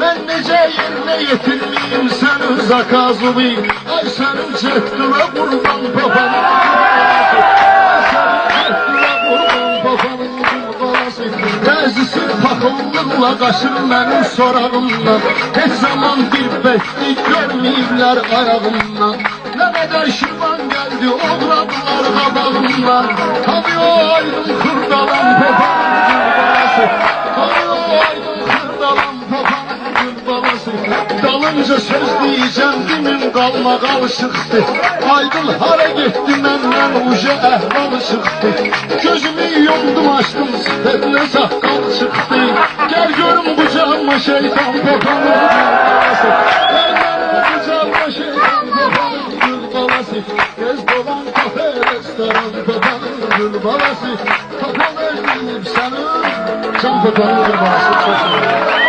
Ben nece yerine yetirmeyeyim senin zakazını. Ay senin çektiğine kurban babanın Bəzisi paxıllıqla qaşır mənim sorağımdan. Heç zaman bir bəklik görməyiblər ayağımdan. Nə qədər şirvan gəldi oğradılar qabağımdan. Tabi o aydın xırdalan babanın gülbalası. Tabi o aydın xırdalan babanın gülbalası. Dalınca söz diyeceğim dimin qalmaq alışıqdır. Aydın hara getdi məndən uca əhval çıxdı. Gözümü yumdum açdım sifətinə saqqal çıxdı. Gəl görüm bucağıma şeytan babanın gülbalası. Gəl görüm bucağıma şeytan babanın gülbalası. Göz dolan kafe restoran babanın gülbalası. Kapalı edilip senin can babanın gülbalası.